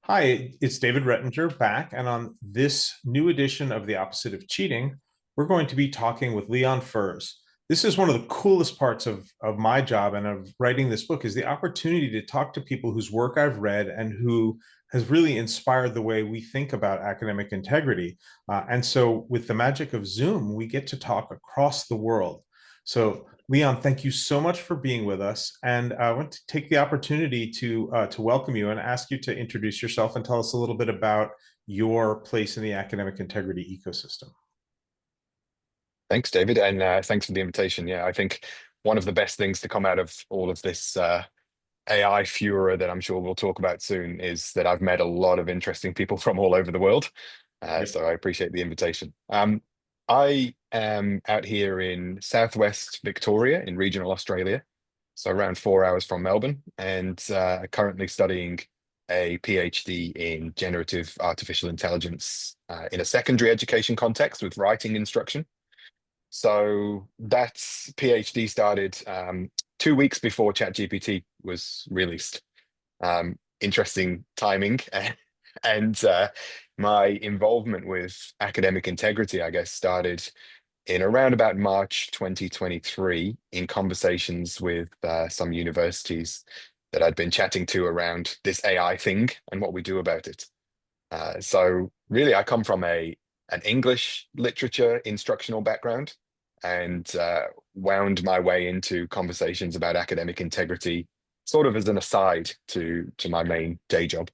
Hi, it's David Rettinger back, and on this new edition of The Opposite of Cheating, we're going to be talking with Leon Furze. This is one of the coolest parts of my job and of writing this book is the opportunity to talk to people whose work I've read and who has really inspired the way we think about academic integrity. And so with the magic of Zoom, we get to talk across the world. So Leon, thank you so much for being with us. And I want to take the opportunity to welcome you and ask you to introduce yourself and tell us a little bit about your place in the academic integrity ecosystem. Thanks, David, and thanks for the invitation. Yeah, I think one of the best things to come out of all of this AI furor that I'm sure we'll talk about soon is that I've met a lot of interesting people from all over the world. Yep. So I appreciate the invitation. I am out here in Southwest Victoria in regional Australia, so around 4 hours from Melbourne, and currently studying a PhD in generative artificial intelligence in a secondary education context with writing instruction. So that's PhD started 2 weeks before ChatGPT was released. Interesting timing. And my involvement with academic integrity, I guess, started in around about March 2023 in conversations with some universities that I'd been chatting to around this AI thing and what we do about it. So really, I come from a an English literature instructional background and wound my way into conversations about academic integrity, sort of as an aside to my main day job.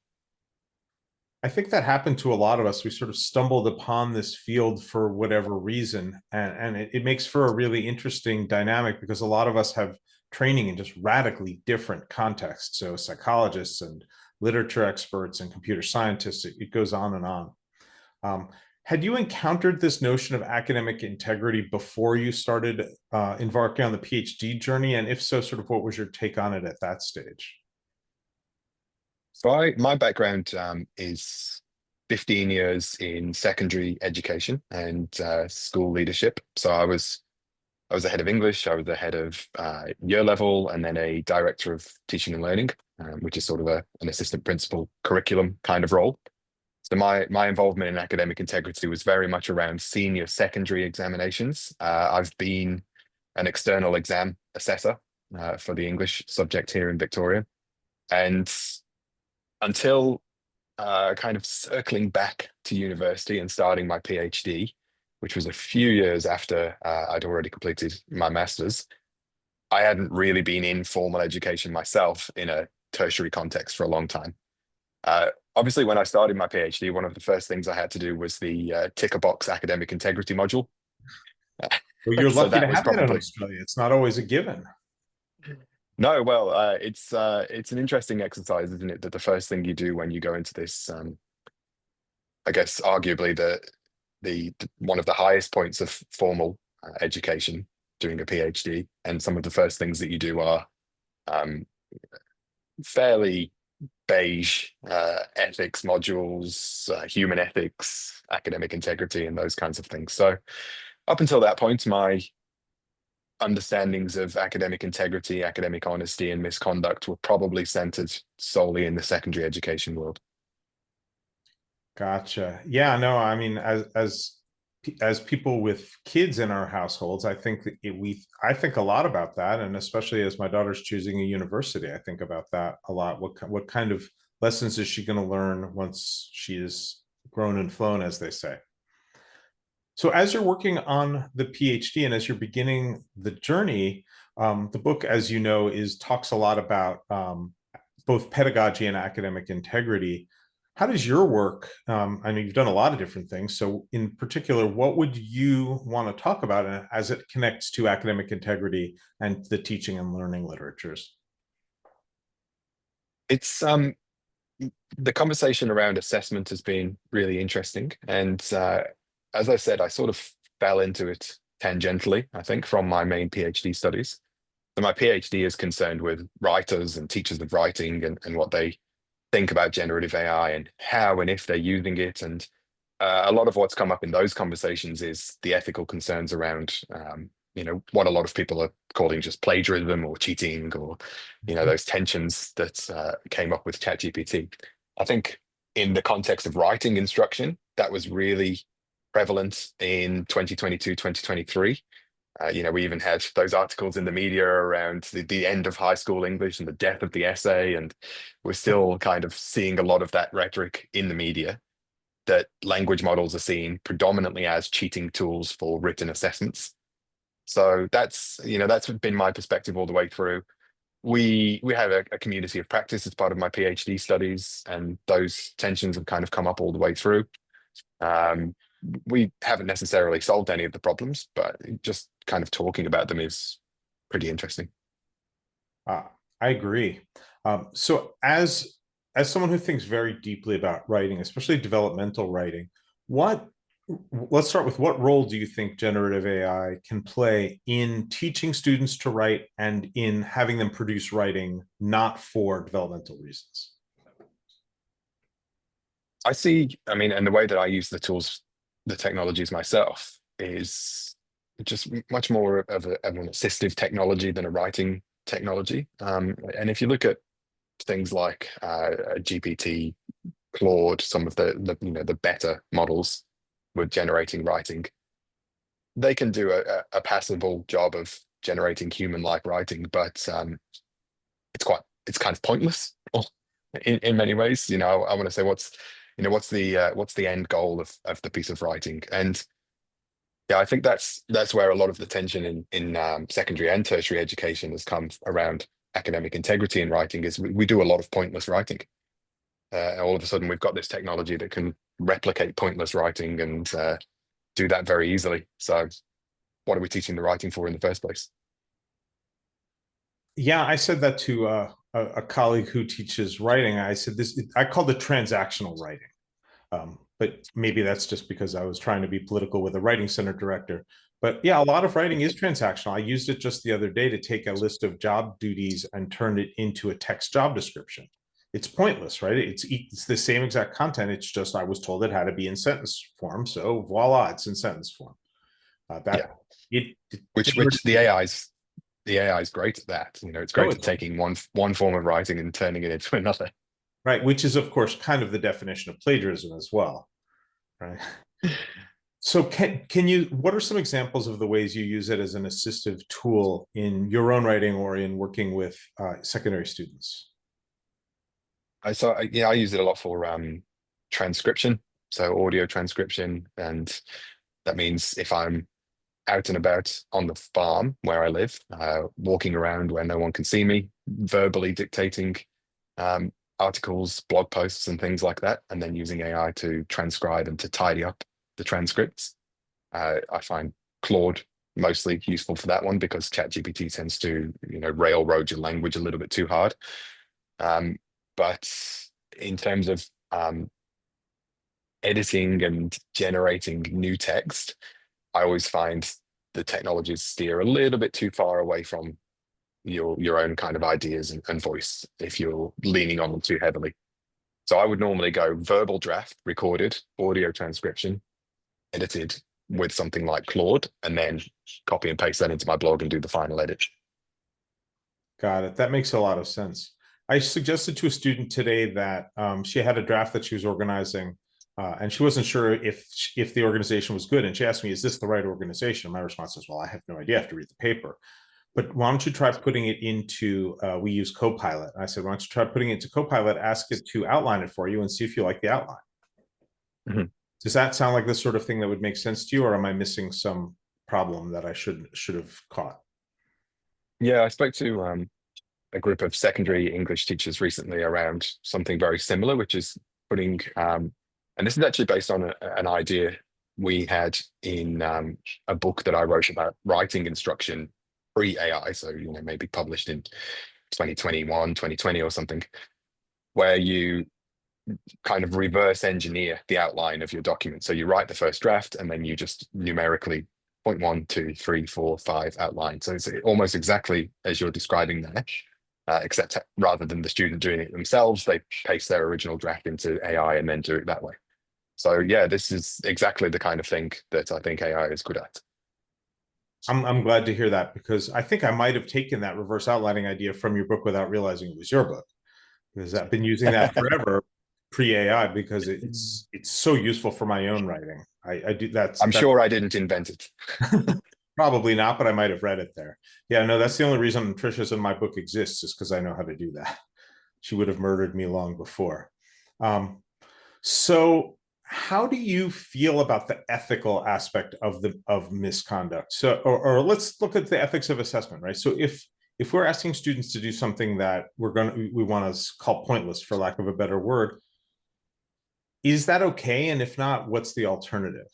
I think that happened to a lot of us. We sort of stumbled upon this field for whatever reason, and it makes for a really interesting dynamic because a lot of us have training in just radically different contexts. So psychologists and literature experts and computer scientists, it goes on and on. Um, had you encountered this notion of academic integrity before you started embarking on the PhD journey? And if so, sort of what was your take on it at that stage? So my background is 15 years in secondary education and school leadership. So I was the head of English, I was the head of year level, and then a director of teaching and learning, which is sort of an assistant principal curriculum kind of role. So my involvement in academic integrity was very much around senior secondary examinations. I've been an external exam assessor for the English subject here in Victoria, and until kind of circling back to university and starting my PhD, which was a few years after I'd already completed my master's, I hadn't really been in formal education myself in a tertiary context for a long time. Obviously, when I started my PhD, one of the first things I had to do was the tick a box academic integrity module. Well, you're So lucky to that was have that in probably Australia. It's not always a given. no, well, it's an interesting exercise, isn't it? That the first thing you do when you go into this, I guess, arguably the one of the highest points of formal education, doing a PhD, and some of the first things that you do are um, fairly beige ethics modules, human ethics, academic integrity, and those kinds of things. So up until that point, my understandings of academic integrity, academic honesty, and misconduct were probably centered solely in the secondary education world. Gotcha. Yeah, no, I mean, as people with kids in our households, I think that I think a lot about that, and especially as my daughter's choosing a university, I think about that a lot. What kind of lessons is she going to learn once she is grown and flown, as they say? So, as you're working on the PhD and as you're beginning the journey, the book, as you know, is talks a lot about both pedagogy and academic integrity. How does your work? I mean, you've done a lot of different things. So, in particular, what would you want to talk about as it connects to academic integrity and the teaching and learning literatures? It's the conversation around assessment has been really interesting, and as I said, I sort of fell into it tangentially, I think, from my main PhD studies. So my PhD is concerned with writers and teachers of writing and what they think about generative AI and how and if they're using it. And a lot of what's come up in those conversations is the ethical concerns around, what a lot of people are calling just plagiarism or cheating or, those tensions that came up with ChatGPT. I think in the context of writing instruction, that was really prevalent in 2022, 2023. We even had those articles in the media around the end of high school English and the death of the essay. And we're still kind of seeing a lot of that rhetoric in the media, that language models are seen predominantly as cheating tools for written assessments. So that's been my perspective all the way through. We have a community of practice as part of my PhD studies, and those tensions have kind of come up all the way through. Um, we haven't necessarily solved any of the problems, but just kind of talking about them is pretty interesting. Uh, I agree. So as someone who thinks very deeply about writing, especially developmental writing, what let's start with what role do you think generative AI can play in teaching students to write and in having them produce writing not for developmental reasons? I mean, and the way that I use the tools, the technologies myself is just much more of an assistive technology than a writing technology. And if you look at things like GPT, Claude, some of the better models with generating writing, they can do a passable job of generating human-like writing, but it's kind of pointless in many ways. I want to say what's the end goal of the piece of writing. And yeah, I think that's where a lot of the tension in secondary and tertiary education has come around academic integrity in writing. Is we do a lot of pointless writing. All of a sudden we've got this technology that can replicate pointless writing and do that very easily. So what are we teaching the writing for in the first place? Yeah, I said that to a colleague who teaches writing. I said this, I called it transactional writing. But maybe that's just because I was trying to be political with a writing center director. But yeah, a lot of writing is transactional. I used it just the other day to take a list of job duties and turn it into a text job description. It's pointless, right? It's the same exact content. It's just I was told it had to be in sentence form, so voila, it's in sentence form. Yeah, That it which the AI is great at that. It's oh, great at taking one form of writing and turning it into another. right, which is of course kind of the definition of plagiarism as well, right? So can you what are some examples of the ways you use it as an assistive tool in your own writing or in working with secondary students? I use it a lot for transcription, so audio transcription, and that means if I'm out and about on the farm where I live, walking around where no one can see me, verbally dictating um, articles, blog posts, and things like that, and then using AI to transcribe and to tidy up the transcripts. I find Claude mostly useful for that one because ChatGPT tends to, railroad your language a little bit too hard. Um, but in terms of editing and generating new text, I always find the technologies steer a little bit too far away from your own kind of ideas and voice if you're leaning on them too heavily. So I would normally go verbal draft, recorded, audio transcription, edited with something like Claude, and then copy and paste that into my blog and do the final edit. Got it. That makes a lot of sense. I suggested to a student today that she had a draft that she was organizing, and she wasn't sure if the organization was good. And she asked me, "Is this the right organization?" My response was, "Well, I have no idea. I have to read the paper." But why don't you try putting it into? We use Copilot. I said, "Why don't you try putting it into Copilot? Ask it to outline it for you and see if you like the outline." Mhm. Does that sound like the sort of thing that would make sense to you, or am I missing some problem that I should have caught? Yeah, I spoke to a group of secondary English teachers recently around something very similar, which is putting, and this is actually based on an idea we had in a book that I wrote about writing instruction pre-AI, so maybe published in 2021, 2020 or something, where you kind of reverse engineer the outline of your document. So you write the first draft and then you just numerically point 1, 2, 3, 4, 5 outline. So it's almost exactly as you're describing there, except rather than the student doing it themselves, they paste their original draft into AI and then do it that way. So yeah, this is exactly the kind of thing that I think AI is good at. I'm glad to hear that because I think I might have taken that reverse outlining idea from your book without realizing it was your book because I've been using that forever. pre-AI because it's so useful for my own writing. I do I'm that's sure I didn't invent it. probably not, but I might have read it there. Yeah, no, that's the only reason Trisha's in my book exists is because I know how to do that. She would have murdered me long before. Um, so how do you feel about the ethical aspect of misconduct? So, or let's look at the ethics of assessment, right? So if we're asking students to do something that we want to call pointless, for lack of a better word, is that okay? And if not, what's the alternative?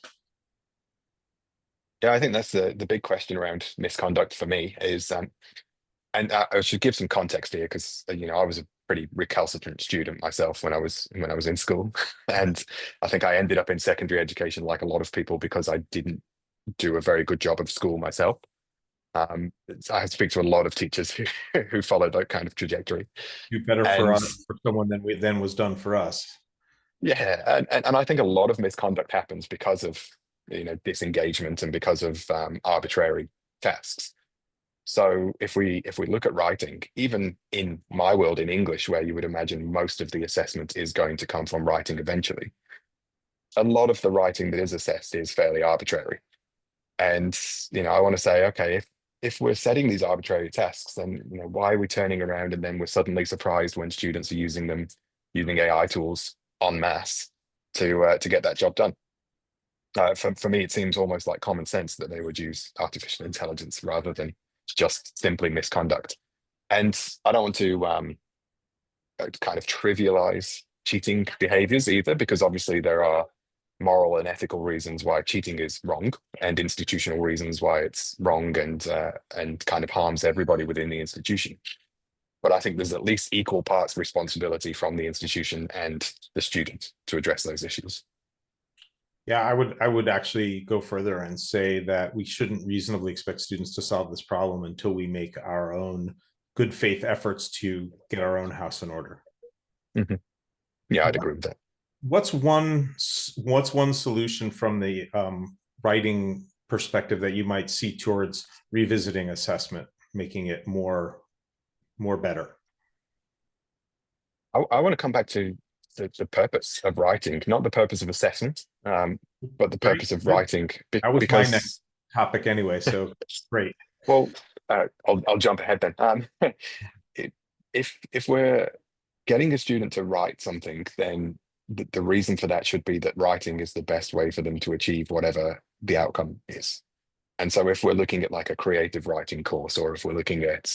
Yeah, I think that's the big question around misconduct for me is, and I should give some context here because I was a pretty recalcitrant student myself when I was in school, and I think I ended up in secondary education like a lot of people because I didn't do a very good job of school myself. I speak to a lot of teachers who followed that kind of trajectory, Do better for and us for someone than we then was done for us. yeah, and I think a lot of misconduct happens because of disengagement and because of arbitrary tasks. So if we look at writing, even in my world in English, where you would imagine most of the assessment is going to come from writing eventually, a lot of the writing that is assessed is fairly arbitrary. And I want to say, okay, if we're setting these arbitrary tasks, then why are we turning around and then we're suddenly surprised when students are using AI tools en masse to get that job done? For me, it seems almost like common sense that they would use artificial intelligence rather than just simply misconduct. And I don't want to kind of trivialize cheating behaviors either, because obviously there are moral and ethical reasons why cheating is wrong, and institutional reasons why it's wrong and kind of harms everybody within the institution. But I think there's at least equal parts responsibility from the institution and the student to address those issues. Yeah, I would actually go further and say that we shouldn't reasonably expect students to solve this problem until we make our own good faith efforts to get our own house in order. Mhm. Yeah, I'd agree with that. What's one solution from the writing perspective that you might see towards revisiting assessment, making it more better? I want to come back to the purpose of writing, not the purpose of assessment, but the Great, purpose of good. writing, That was my next because, topic anyway, so great. well, I'll jump ahead then. It, if we're getting a student to write something, then the reason for that should be that writing is the best way for them to achieve whatever the outcome is. And so if we're looking at like a creative writing course, or if we're looking at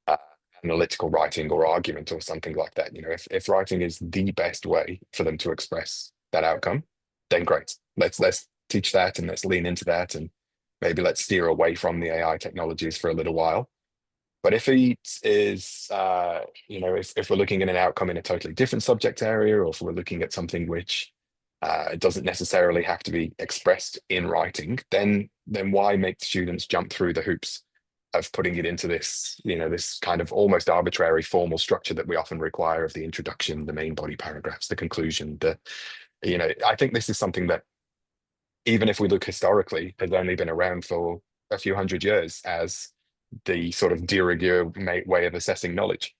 uh, analytical writing or argument or something like that, if writing is the best way for them to express that outcome, then great. Let's teach that and let's lean into that, and maybe let's steer away from the AI technologies for a little while. But if it is, if we're looking at an outcome in a totally different subject area, or if we're looking at something which it doesn't necessarily have to be expressed in writing, then why make the students jump through the hoops of putting it into this kind of almost arbitrary formal structure that we often require of the introduction, the main body paragraphs, the conclusion. I think this is something that, even if we look historically, has only been around for a few hundred years as the sort of de rigueur way of assessing knowledge.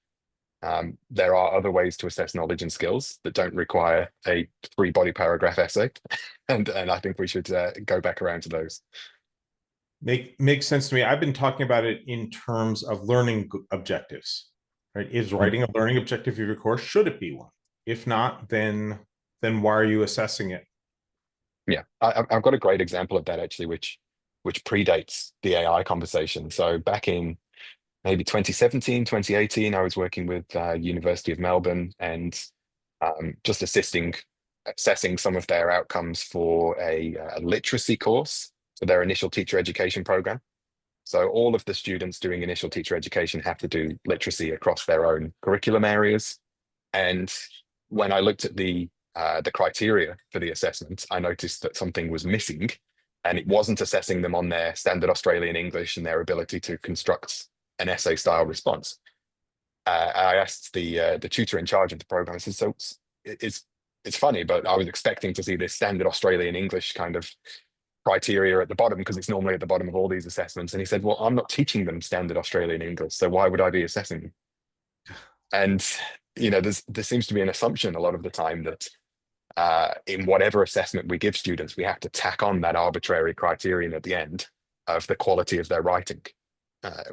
There are other ways to assess knowledge and skills that don't require a three body paragraph essay, and I think we should go back around to those. Makes sense to me. I've been talking about it in terms of learning objectives, right? Is Mm. writing a learning objective of your course? Should it be one? If not, then why are you assessing it? Yeah, I've got a great example of that actually, which predates the AI conversation. So back in maybe 2017, 2018, I was working with University of Melbourne, and just assessing some of their outcomes for a literacy course for their initial teacher education program. So all of the students doing initial teacher education have to do literacy across their own curriculum areas. And when I looked at the criteria for the assessment, I noticed that something was missing, and it wasn't assessing them on their standard Australian English and their ability to construct an essay style response. I asked the tutor in charge of the program. I said, "So it's funny, but I was expecting to see this standard Australian English kind of criteria at the bottom, because it's normally at the bottom of all these assessments." And he said, "Well, I'm not teaching them standard Australian English, so why would I be assessing them?" And there seems to be an assumption a lot of the time that in whatever assessment we give students, we have to tack on that arbitrary criterion at the end of the quality of their writing.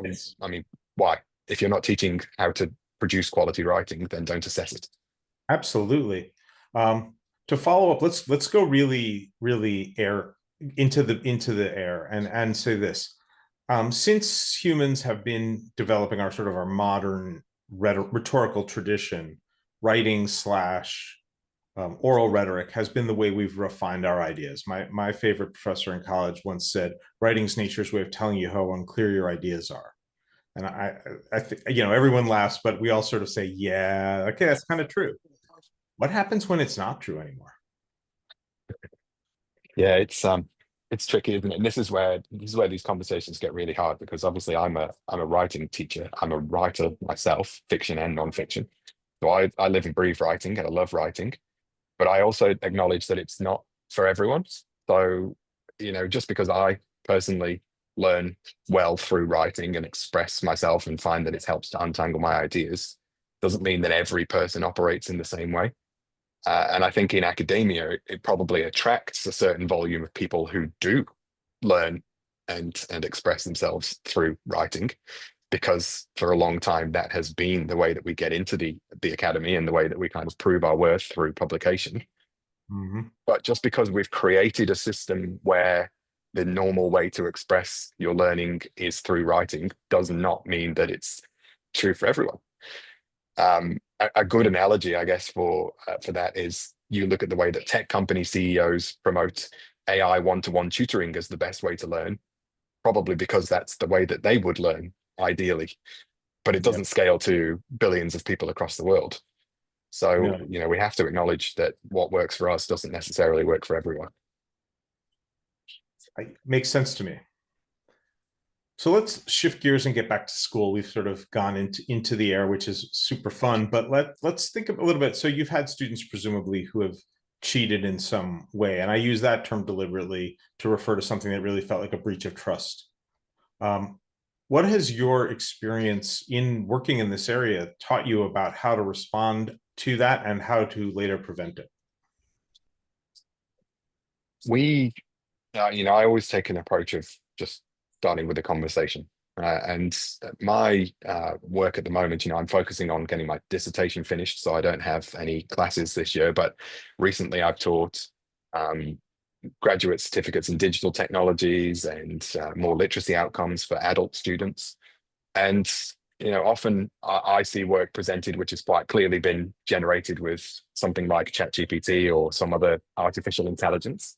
Yes. I mean, why? If you're not teaching how to produce quality writing, then don't assess it. Absolutely. Um, to follow up, let's go really air into the air and say this. Since humans have been developing our modern rhetorical tradition, writing slash oral rhetoric has been the way we've refined our ideas. My favorite professor in college once said, "Writing's nature's way of telling you how unclear your ideas are." And I think everyone laughs, but we all sort of say, "Yeah, okay, that's kind of true." What happens when it's not true anymore? Yeah, it's tricky, isn't it? And this is where these conversations get really hard because obviously I'm a writing teacher. I'm a writer myself, fiction and non-fiction. So I live and breathe writing and I love writing, but I also acknowledge that it's not for everyone. So, just because I personally learn well through writing and express myself and find that it helps to untangle my ideas, doesn't mean that every person operates in the same way. And I think in academia, it probably attracts a certain volume of people who do learn and express themselves through writing, because for a long time that has been the way that we get into the academy and the way that we kind of prove our worth through publication. Mm-hmm. But just because we've created a system where the normal way to express your learning is through writing does not mean that it's true for everyone. A good analogy, I guess, for that is you look at the way that tech company CEOs promote AI one-to-one tutoring as the best way to learn, probably because that's the way that they would learn ideally, but it Yep. doesn't scale to billions of people across the world. So, No, we have to acknowledge that what works for us doesn't necessarily work for everyone. makes sense to me. So let's shift gears and get back to school. We've sort of gone into the air, which is super fun. But let's think a little bit. So you've had students presumably who have cheated in some way, and I use that term deliberately to refer to something that really felt like a breach of trust. Um, what has your experience in working in this area taught you about how to respond to that and how to later prevent it? We I always take an approach of just starting with a conversation. And my work at the moment, I'm focusing on getting my dissertation finished, so I don't have any classes this year. But recently, I've taught um, graduate certificates in digital technologies and more literacy outcomes for adult students. And often I see work presented which has quite clearly been generated with something like ChatGPT or some other artificial intelligence.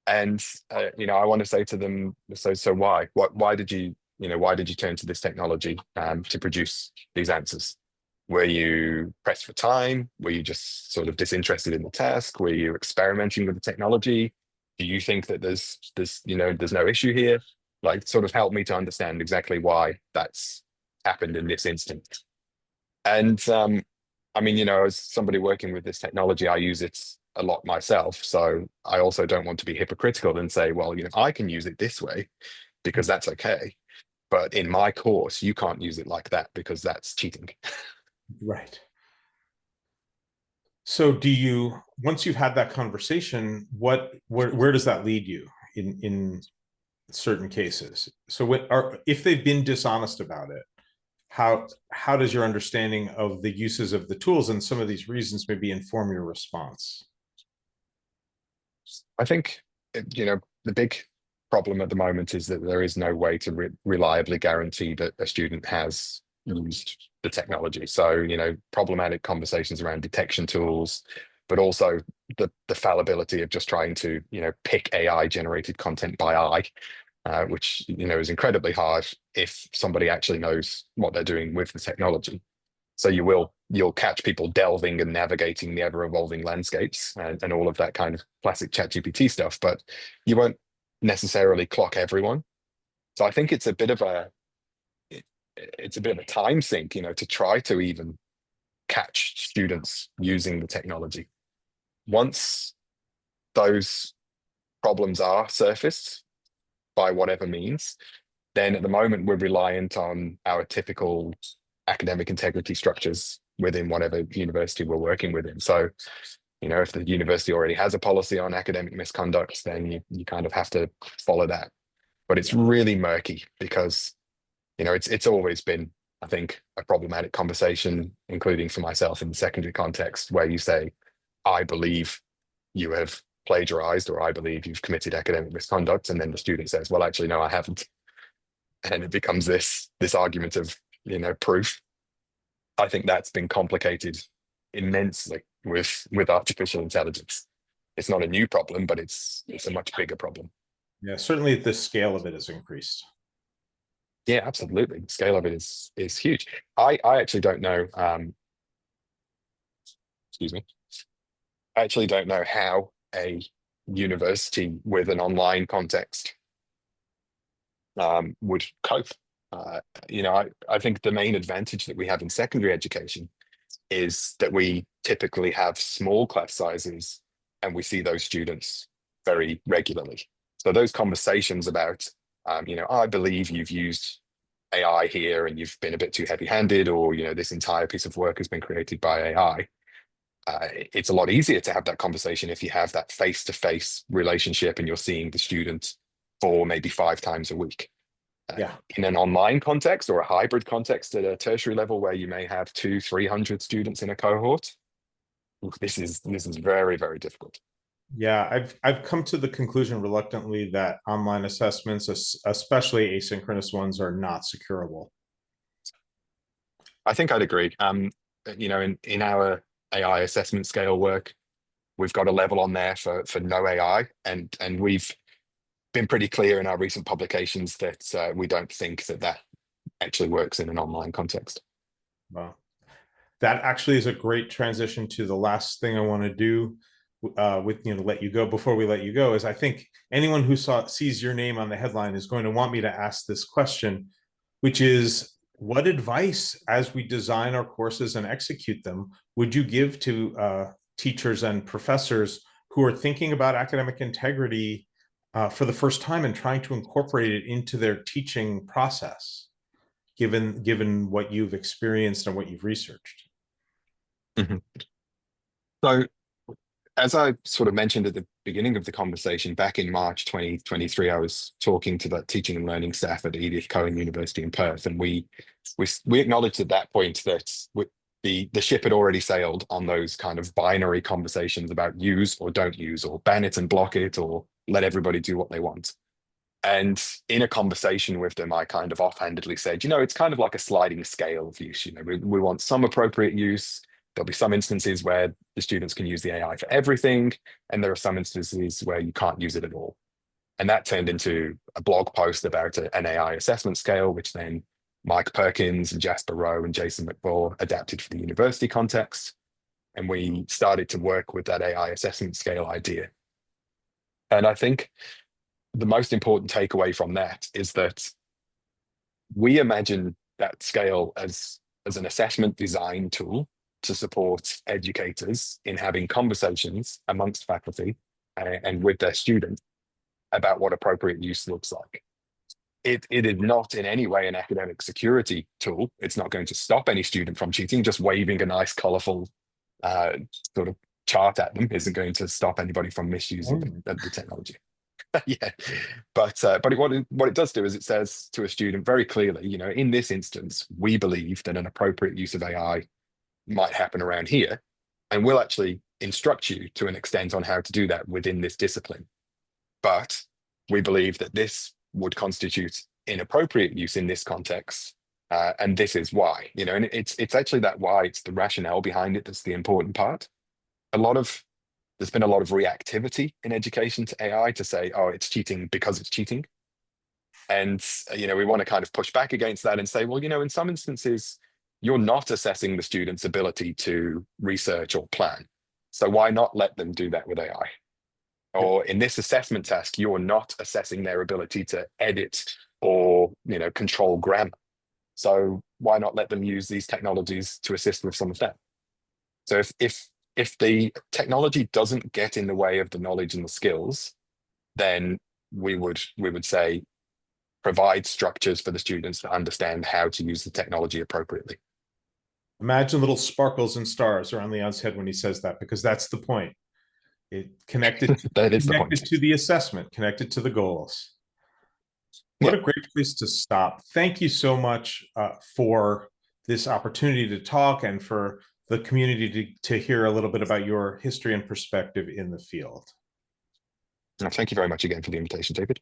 And I want to say to them, so why? Why did you turn to this technology to produce these answers? Were you pressed for time? Were you just sort of disinterested in the task? Were you experimenting with the technology? Do you think that there's no issue here? Like, sort of help me to understand exactly why that's happened in this instance. And I mean, as somebody working with this technology, I use it a lot myself. So I also don't want to be hypocritical and say, well, I can use it this way because that's okay. But in my course, you can't use it like that because that's cheating. Right. So do you, once you've had that conversation, where does that lead you in certain cases? So if they've been dishonest about it, how does your understanding of the uses of the tools and some of these reasons maybe inform your response? I think, the big problem at the moment is that there is no way to reliably guarantee that a student has used the technology. So, problematic conversations around detection tools, but also the fallibility of just trying to, pick AI generated content by eye, which, is incredibly hard if somebody actually knows what they're doing with the technology. So you'll catch people delving and navigating the ever evolving landscapes and all of that kind of classic ChatGPT stuff, but you won't necessarily clock everyone. So I think it's a bit of a time sink, to try to even catch students using the technology. Once those problems are surfaced by whatever means, then at the moment we're reliant on our typical academic integrity structures within whatever university we're working within. So, if the university already has a policy on academic misconduct, then you kind of have to follow that. But it's really murky because, it's always been, I think, a problematic conversation, including for myself in the secondary context, where you say, I believe you have plagiarized, or I believe you've committed academic misconduct. And then the student says, well, actually, no, I haven't. And it becomes this argument of, proof. I think that's been complicated immensely with artificial intelligence. It's not a new problem, but it's a much bigger problem. Yeah, certainly the scale of it has increased. Yeah, absolutely. The scale of it is huge. I actually don't know. Excuse me. I actually don't know how a university with an online context would cope. I think the main advantage that we have in secondary education is that we typically have small class sizes and we see those students very regularly. So those conversations about, I believe you've used AI here and you've been a bit too heavy-handed, or, this entire piece of work has been created by AI. It's a lot easier to have that conversation if you have that face-to-face relationship and you're seeing the student 4, maybe 5 times a week. Yeah. In an online context or a hybrid context at a tertiary level where you may have 200-300 students in a cohort, this is very, very difficult. Yeah, I've come to the conclusion reluctantly that online assessments, especially asynchronous ones, are not securable. I think I'd agree. In our AI assessment scale work, we've got a level on there for no AI, and we've been pretty clear in our recent publications that we don't think that actually works in an online context. Wow. That actually is a great transition to the last thing I want to do with let you go. Before we let you go, is I think anyone who sees your name on the headline is going to want me to ask this question, which is, what advice, as we design our courses and execute them, would you give to teachers and professors who are thinking about academic integrity for the first time and trying to incorporate it into their teaching process, given what you've experienced and what you've researched? Mm-hmm. So, as I sort of mentioned at the beginning of the conversation, back in March 2023, I was talking to the teaching and learning staff at Edith Cowan University in Perth, and we acknowledged at that point that the ship had already sailed on those kind of binary conversations about use or don't use, or ban it and block it, or let everybody do what they want. And in a conversation with them, I kind of offhandedly said, it's kind of like a sliding scale of use. We want some appropriate use. There'll be some instances where the students can use the AI for everything, and there are some instances where you can't use it at all. And that turned into a blog post about an AI assessment scale, which then Mike Perkins and Jasper Rowe and Jason McVaugh adapted for the university context. And we started to work with that AI assessment scale idea. And I think the most important takeaway from that is that we imagine that scale as an assessment design tool to support educators in having conversations amongst faculty and with their students about what appropriate use looks like. It is not in any way an academic security tool. It's not going to stop any student from cheating. Just waving a nice, colorful sort of chart at them isn't going to stop anybody from misusing the technology. Yeah, but what it does do is it says to a student very clearly, in this instance, we believe that an appropriate use of AI might happen around here, and we'll actually instruct you to an extent on how to do that within this discipline. But we believe that this would constitute inappropriate use in this context, and this is why. And it's actually that why, it's the rationale behind it that's the important part. There's been a lot of reactivity in education to AI to say, oh, it's cheating because it's cheating. And, we want to kind of push back against that and say, well, in some instances, you're not assessing the student's ability to research or plan. So why not let them do that with AI? Or in this assessment task, you're not assessing their ability to edit or, control grammar. So why not let them use these technologies to assist with some of that? So if the technology doesn't get in the way of the knowledge and the skills, then we would say provide structures for the students to understand how to use the technology appropriately. Imagine little sparkles and stars around Leon's head when he says that, because that's the point. It That is the point. connected to the assessment, connected to the goals. What Yeah. a great place to stop. Thank you so much for this opportunity to talk and for the community to hear a little bit about your history and perspective in the field. Thank you very much again for the invitation, David.